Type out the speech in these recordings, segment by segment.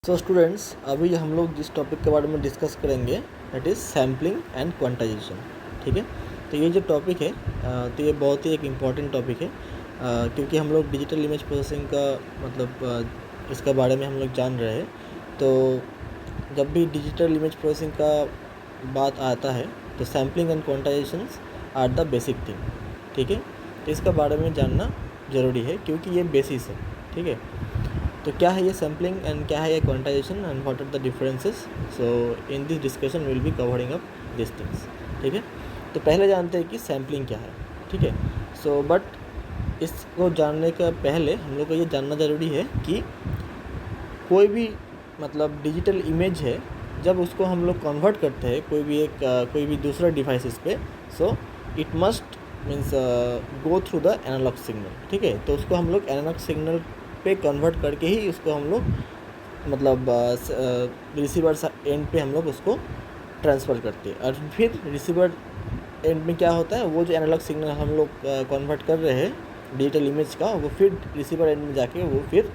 So students, अभी हम लोग जिस टॉपिक के बारे में डिस्कस करेंगे that is sampling and quantization. ठीक है, तो ये जो टॉपिक है तो ये बहुत ही एक इम्पॉर्टेंट टॉपिक है क्योंकि हम लोग डिजिटल इमेज प्रोसेसिंग का इसका बारे में हम लोग जान रहे हैं। तो जब भी डिजिटल इमेज प्रोसेसिंग का बात आता है तो sampling and quantizations are the basic thing. ठीक है, तो इसका बारे में जानना ज़रूरी है क्योंकि ये बेसिस है। ठीक है, तो क्या है ये सैम्पलिंग एंड क्या है ये quantisation and what are the differences. So in this discussion will be covering up this things. ठीक है, तो पहले जानते हैं कि सैम्पलिंग क्या है। ठीक है, सो बट इसको जानने का पहले हम लोग को ये जानना ज़रूरी है कि कोई भी डिजिटल इमेज है, जब उसको हम लोग कन्वर्ट करते हैं कोई भी दूसरा डिवाइसेस पे, so it must means go through the analogue signal. ठीक है, तो उसको हम लोग एनालॉग सिग्नल पे कन्वर्ट करके ही उसको हम लोग रिसीवर एंड पे हम लोग उसको ट्रांसफ़र करते हैं। और फिर रिसीवर एंड में क्या होता है, वो जो एनालॉग सिग्नल हम लोग कन्वर्ट कर रहे हैं डिजिटल इमेज का, वो फिर रिसीवर एंड में जाके वो फिर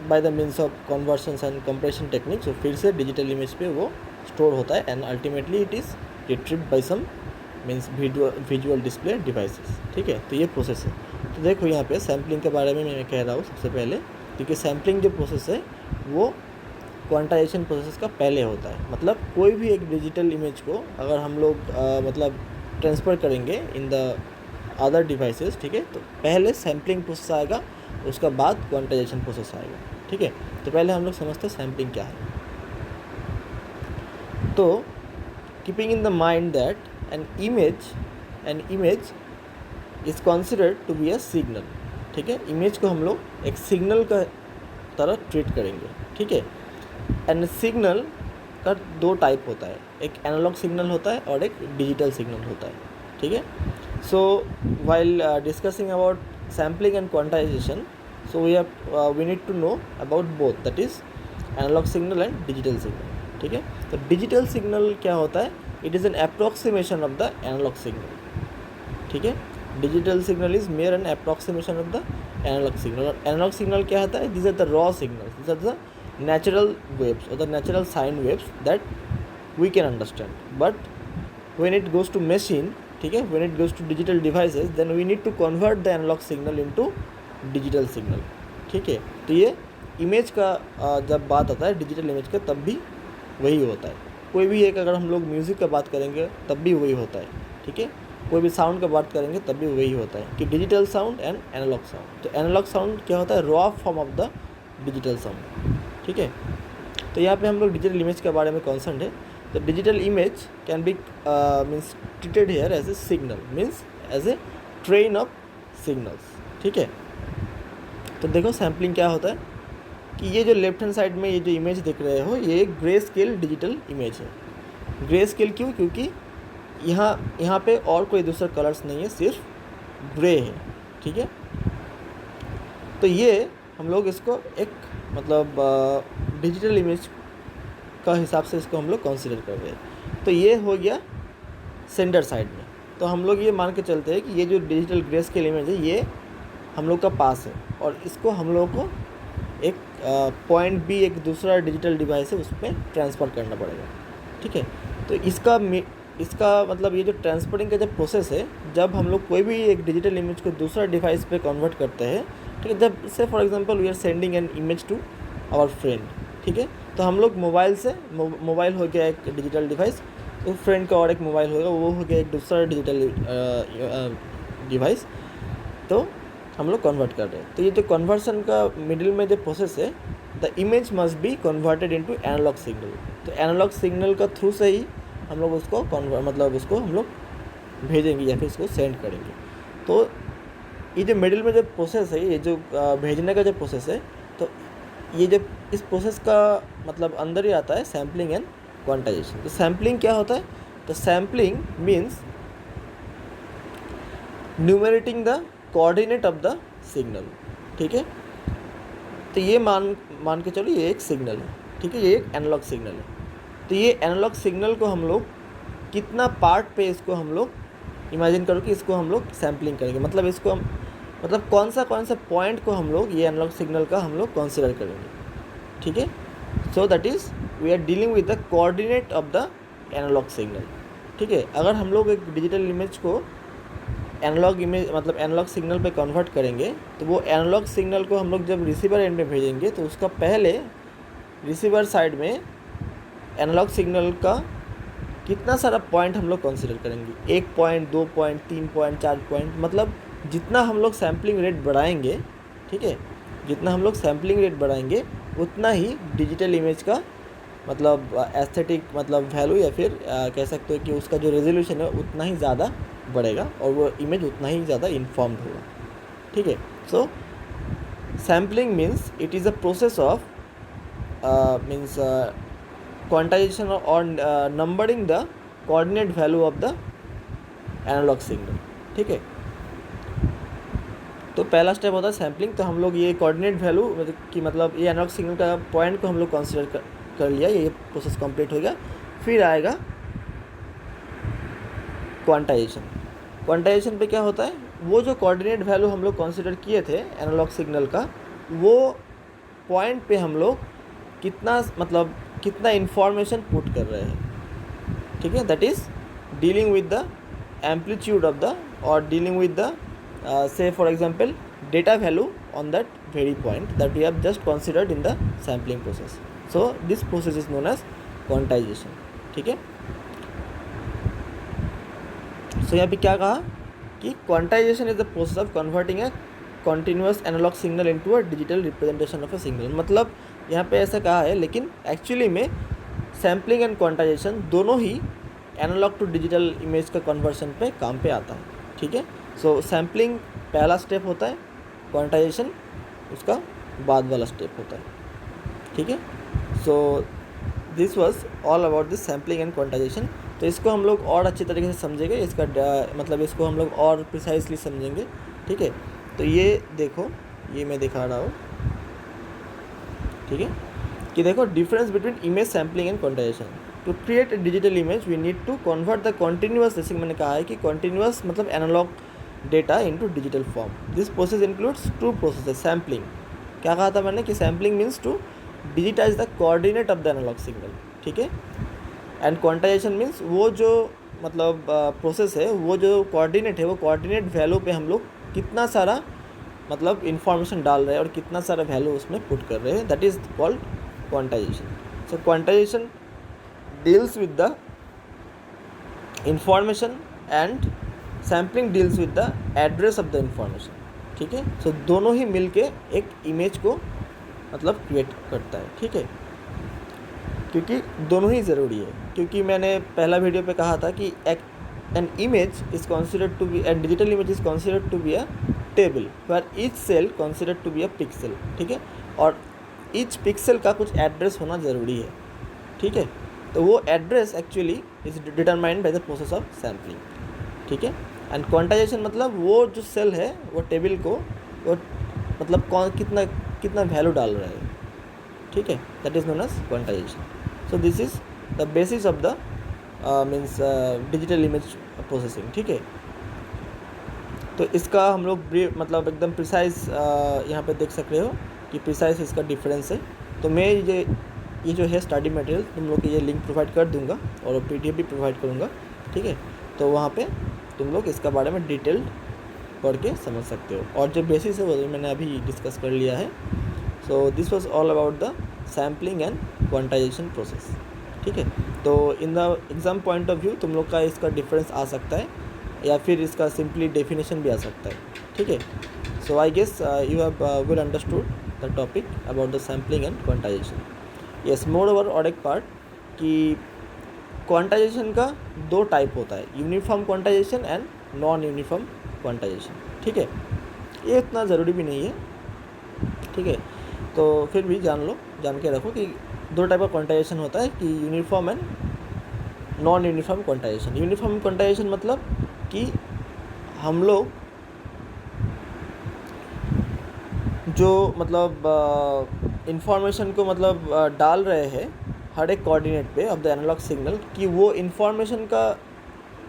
by the means of conversions and compression techniques वो फिर से डिजिटल इमेज पे वो स्टोर होता है and ultimately it is retrieved by some means visual display devices. ठीक है, तो ये प्रोसेस है। तो देखो यहाँ पे सैम्पलिंग के बारे में मैं कह रहा हूँ सबसे पहले, क्योंकि सैम्पलिंग जो प्रोसेस है वो क्वांटाइजेशन प्रोसेस का पहले होता है। मतलब कोई भी एक डिजिटल इमेज को अगर हम लोग ट्रांसफ़र करेंगे इन द अदर डिवाइसेस, ठीक है, तो पहले सैम्पलिंग प्रोसेस आएगा, उसका बाद क्वांटाइजेशन प्रोसेस आएगा। ठीक है, तो पहले हम लोग समझते हैं सैम्पलिंग क्या है। तो keeping in the mind that an image is considered to be a signal. ठीक है, इमेज को हम लोग एक सिग्नल का तरह ट्रीट करेंगे। ठीक है, एंड सिग्नल का दो टाइप होता है, एक एनालॉग सिग्नल होता है और एक डिजिटल सिग्नल होता है। ठीक है, so while discussing about sampling and quantisation, so we need to know about both, that is analogue signal and digital signal. ठीक है, तो डिजिटल सिग्नल क्या होता है, it is an approximation of the analogue signal. ठीक है, digital signal is mere an approximation of the analogue signal. और analogue signal क्या होता है, this are the raw signals, this are the natural waves or the natural sine waves that we can understand. But when it goes to machine, ठीक है, when it goes to digital devices, then we need to convert the analog signal into digital signal. ठीक है, तो ये image का जब बात आता है डिजिटल इमेज का तब भी वही होता है। कोई भी एक अगर हम लोग म्यूज़िक का बात करेंगे तब भी वही होता है। ठीक है, कोई भी साउंड का बात करेंगे तब भी वही होता है कि digital sound and analogue sound. तो एनालॉग साउंड क्या होता है, raw form of the digital sound. ठीक है, तो यहाँ पे हम लोग डिजिटल इमेज के बारे में कॉन्सर्न है। तो digital image can be means treated here as a signal, means as a train of signals. ठीक है, तो देखो सैम्पलिंग क्या होता है कि ये जो लेफ्ट हैंड साइड में ये जो इमेज देख रहे हो, ये एक ग्रे स्केल डिजिटल इमेज है। ग्रे स्केल क्यों, क्योंकि यहाँ पे और कोई दूसरा कलर्स नहीं है, सिर्फ ग्रे है। ठीक है, तो ये हम लोग इसको एक डिजिटल इमेज का हिसाब से इसको हम लोग कंसिडर कर रहे हैं। तो ये हो गया सेंटर साइड में। तो हम लोग ये मान के चलते हैं कि ये जो डिजिटल ग्रे स्केल इमेज है ये हम लोग का पास है और इसको हम लोग को एक पॉइंट बी, एक दूसरा डिजिटल डिवाइस है, उस पर ट्रांसफ़र करना पड़ेगा। ठीक है, तो इसका ये जो ट्रांसफरिंग का जब प्रोसेस है, जब हम लोग कोई भी एक डिजिटल इमेज को दूसरा डिवाइस पे कन्वर्ट करते हैं, ठीक है, जब से for example we are sending an image to our friend. ठीक है, तो हम लोग मोबाइल हो गया एक डिजिटल डिवाइस, तो फ्रेंड का और एक मोबाइल होगा, वो हो गया एक दूसरा डिजिटल डिवाइस, तो हम लोग कन्वर्ट कर रहे हैं। तो ये जो कन्वर्सन का मिडिल में जो प्रोसेस है, the image must be converted into analogue signal. तो एनालॉग सिग्नल का थ्रू से ही हम लोग उसको उसको हम लोग भेजेंगे या फिर उसको सेंड करेंगे। तो ये जो मिडिल में जो प्रोसेस है, ये जो भेजने का जो प्रोसेस है, तो ये जो इस प्रोसेस का अंदर ही आता है सैम्पलिंग एंड क्वांटाइजेशन। तो सैम्पलिंग क्या होता है, तो sampling means numerating the coordinate of the signal. ठीक है, तो ये मान के चलो ये एक सिग्नल है। ठीक है, ये एक एनालॉग सिग्नल है। तो ये एनालॉग सिग्नल को हम लोग कितना पार्ट पे इसको हम लोग इमेजिन करो कि इसको हम लोग सैम्पलिंग करेंगे। मतलब इसको हम मतलब कौन सा पॉइंट को हम लोग ये एनालॉग सिग्नल का हम लोग कंसिडर करेंगे, ठीक है। So that is we are dealing with the coordinate of the analogue signal, ठीक है। अगर हम लोग एक डिजिटल इमेज को एनालॉग इमेज मतलब एनालॉग सिग्नल पे कन्वर्ट करेंगे, तो वो एनालॉग सिग्नल को हम लोग जब रिसीवर एंड में भेजेंगे तो उसका पहले रिसीवर साइड में एनालॉग सिग्नल का कितना सारा पॉइंट हम लोग कंसिडर करेंगे, 1 पॉइंट, 2 पॉइंट, 3 पॉइंट, 4 पॉइंट, मतलब जितना हम लोग सैम्पलिंग रेट बढ़ाएंगे, ठीक है, जितना हम लोग सैम्पलिंग रेट बढ़ाएंगे उतना ही डिजिटल इमेज का मतलब एस्थेटिक मतलब वैल्यू या फिर कह सकते हो कि उसका जो रेजोल्यूशन है उतना ही ज़्यादा बढ़ेगा और वो इमेज उतना ही ज़्यादा इन्फॉर्म्ड होगा, ठीक है। So sampling means it is a process of means quantization और numbering the coordinate value of the analogue signal, ठीक है। तो पहला स्टेप होता है सैम्पलिंग। तो हम लोग ये कोऑर्डिनेट वैल्यू कि मतलब ये एनालॉग सिग्नल का पॉइंट को हम लोग कंसिडर कर लिया, ये प्रोसेस कंप्लीट हो गया। फिर आएगा क्वांटाइजेशन। क्वांटाइजेशन पे क्या होता है, वो जो कोऑर्डिनेट वैल्यू हम लोग कंसिडर किए थे एनालॉग सिग्नल का, वो पॉइंट पे हम लोग कितना इन्फॉर्मेशन पुट कर रहे हैं, ठीक है। That is dealing with the amplitude of the और dealing with the say for example data value on that very point that we have just considered in the sampling process. So this process is known as quantization, ठीक है। so यहाँ पे क्या कहा कि quantization is the process of converting a continuous analog signal into a digital representation of a signal। मतलब यहाँ पे ऐसा कहा है, लेकिन एक्चुअली में सैम्पलिंग एंड क्वांटाइजेशन दोनों ही एनालॉग टू डिजिटल इमेज का कन्वर्शन पे काम पे आता है, ठीक है। सो सैम्पलिंग पहला स्टेप होता है, क्वांटाइजेशन उसका बाद वाला स्टेप होता है, ठीक है। सो this was all about this sampling and quantization. तो इसको हम लोग और अच्छी तरीके से समझेंगे, इसका मतलब इसको हम लोग और प्रिसाइसली समझेंगे, ठीक है। तो ये देखो, ये मैं दिखा रहा हूँ, ठीक है, कि देखो difference between image sampling and quantisation. To create a digital image we need to convert the continuous, जैसे मैंने कहा है कि कॉन्टीन्यूअस मतलब analogue data into digital form. This process includes two process. Sampling, क्या कहा था मैंने कि sampling means to digitise the coordinate of the analogue signal, ठीक है। एंड क्वांटाइजेशन मीन्स वो जो मतलब प्रोसेस है, वो जो कोऑर्डिनेट है, वो कोऑर्डिनेट वैल्यू पे हम लोग कितना सारा मतलब इन्फॉर्मेशन डाल रहे हैं और कितना सारा वैल्यू उसमें पुट कर रहे हैं, that is called quantization. So quantization deals with the information and sampling deals with the address of the information, ठीक है। सो दोनों ही मिलके एक इमेज को मतलब क्रिएट करता है, ठीक है, क्योंकि दोनों ही ज़रूरी है। क्योंकि मैंने पहला वीडियो पे कहा था कि an image is considered to be an digital image is considered to be a table where each cell considered to be a pixel, ठीक है, और ईच पिक्सल का कुछ एड्रेस होना ज़रूरी है, ठीक है। तो वो address actually is determined by the process of sampling, ठीक है। एंड क्वांटाइजेशन मतलब वो जो सेल है, वो टेबल को वो मतलब कौन कितना वैल्यू डाल रहा है, ठीक है, that is known as quantisation. So this is the basis of the means digital image processing, ठीक है। तो इसका हम लोग मतलब एकदम प्रिसाइज यहाँ पे देख सकते हो कि प्रिसाइज इसका डिफरेंस है। तो मैं ये जो है स्टडी मटेरियल तुम लोग के ये लिंक प्रोवाइड कर दूंगा और PDF भी प्रोवाइड करूँगा, ठीक है। तो वहाँ पे तुम लोग इसका बारे में डिटेल्ड पढ़ के समझ सकते हो, और जो बेसिस है वो मैंने अभी डिस्कस कर लिया है। सो this was all about the sampling and quantization process, ठीक है। तो in the exam point of view तुम लोग का इसका डिफरेंस आ सकता है या फिर इसका सिंपली डेफिनेशन भी आ सकता है, ठीक है। So I guess you have well understood the topic about the sampling and quantization. Yes, moreover और एक पार्ट कि क्वांटाइजेशन का दो टाइप होता है, uniform quantization and non uniform quantization, ठीक है। ये इतना ज़रूरी भी नहीं है, ठीक है, तो फिर भी जान के रखो कि दो टाइप का क्वांटाइजेशन होता है कि uniform and non uniform quantization. Uniform quantization मतलब कि हम लोग जो मतलब इंफॉर्मेशन को मतलब डाल रहे हैं हर एक कोऑर्डिनेट पे ऑफ द एनालॉग सिग्नल, कि वो इन्फॉर्मेशन का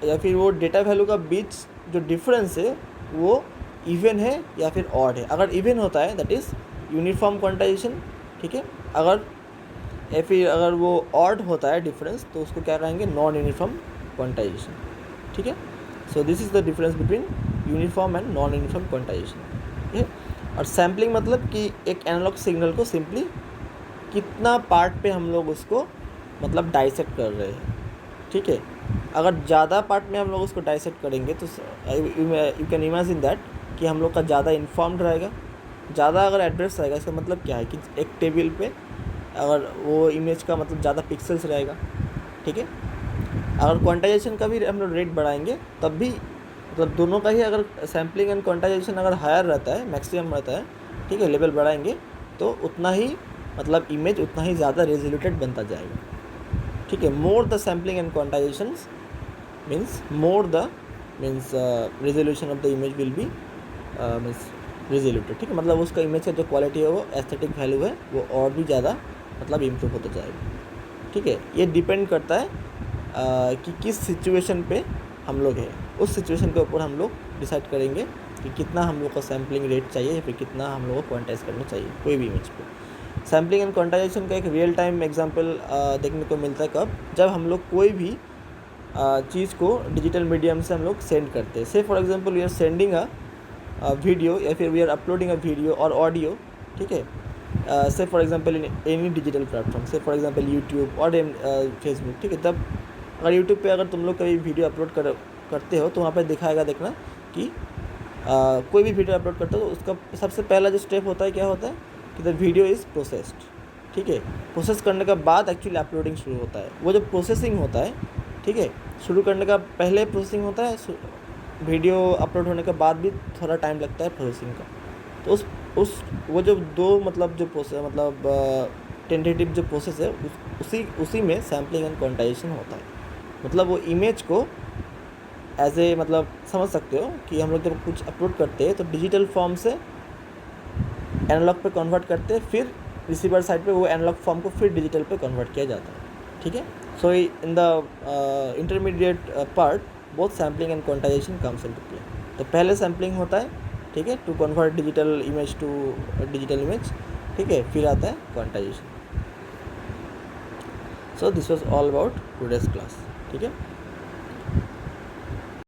या फिर वो डेटा वैल्यू का बीच जो डिफरेंस है वो इवन है या फिर ऑड है। अगर इवन होता है दैट इज़ यूनिफॉर्म क्वांटाइजेशन, ठीक है। अगर वो ऑड होता है डिफरेंस, तो उसको क्या कहेंगे, नॉन यूनिफॉर्म क्वांटाइजेशन, ठीक है। सो this is the difference between uniform and non uniform quantization, ठीक है। और सैम्पलिंग मतलब कि एक एनालॉग सिग्नल को सिंपली कितना पार्ट पे हम लोग उसको मतलब डाइसेक्ट कर रहे हैं, ठीक है। अगर ज़्यादा पार्ट में हम लोग उसको डाइसेक्ट करेंगे तो यू कैन इमेजिन दैट कि हम लोग का ज़्यादा इन्फॉर्म्ड रहेगा। ज़्यादा अगर एड्रेस रहेगा, इसका मतलब क्या है कि एक टेबल पे अगर वो इमेज का मतलब ज़्यादा पिक्सल्स रहेगा, ठीक है। अगर क्वांटाइजेशन का भी हम लोग रेट बढ़ाएंगे तब भी मतलब दोनों का ही, अगर सैम्पलिंग एंड क्वांटाइजेशन अगर हायर रहता है, मैक्सिमम रहता है, ठीक है, लेवल बढ़ाएंगे तो उतना ही मतलब इमेज उतना ही ज़्यादा रेजोल्यूटेड बनता जाएगा, ठीक है। More the sampling and quantization means more the resolution of the image will be means resoluted, ठीक है। मतलब उसका इमेज का जो क्वालिटी है, वो एस्थेटिक वैल्यू है, वो और भी ज़्यादा मतलब इम्प्रूव होता जाएगा, ठीक है। ये डिपेंड करता है कि किस सिचुएशन पे हम लोग हैं, उस सिचुएशन के ऊपर हम लोग डिसाइड करेंगे कि कितना हम लोग को सैम्पलिंग रेट चाहिए या फिर कितना हम लोग को क्वांटाइज करना चाहिए कोई भी इमेज पे। सैम्पलिंग एंड क्वांटाइजेशन का एक रियल टाइम एग्जांपल देखने को मिलता है कब, जब हम लोग कोई भी चीज़ को डिजिटल मीडियम से हम लोग सेंड करते हैं। Say for example we are sending a video या फिर we are uploading a video और ऑडियो, ठीक है। Say for example in any digital platform, say for example YouTube और फेसबुक, ठीक है। तब अगर यूट्यूब पे अगर तुम लोग कभी वीडियो अपलोड करते हो तो वहाँ पे दिखाएगा, देखना कि कोई भी वीडियो अपलोड करते हो तो उसका सबसे पहला जो स्टेप होता है क्या होता है कि द वीडियो इज़ प्रोसेस्ड, ठीक है। प्रोसेस करने के बाद एक्चुअली अपलोडिंग शुरू होता है। वो जो प्रोसेसिंग होता है, ठीक है, शुरू करने का पहले प्रोसेसिंग होता है, वीडियो अपलोड होने के बाद भी थोड़ा टाइम लगता है प्रोसेसिंग का। तो उस वो जो दो मतलब जो प्रोसेस मतलब टेंटेटिव जो प्रोसेस है, उसी में सैम्पलिंग एंड क्वांटाइजेशन होता है। मतलब वो इमेज को एज ए मतलब समझ सकते हो कि हम लोग जब कुछ अपलोड करते हैं तो डिजिटल फॉर्म से एनालॉग पे कन्वर्ट करते हैं, फिर रिसीवर साइड पे वो एनालॉग फॉर्म को फिर डिजिटल पे कन्वर्ट किया जाता है, ठीक है। So in the intermediate part both sampling and quantization comes into play. तो पहले सैम्पलिंग होता है, ठीक है, to convert digital image to digital image, ठीक है, फिर आता है quantization. So this was all about today's class, ठीक है।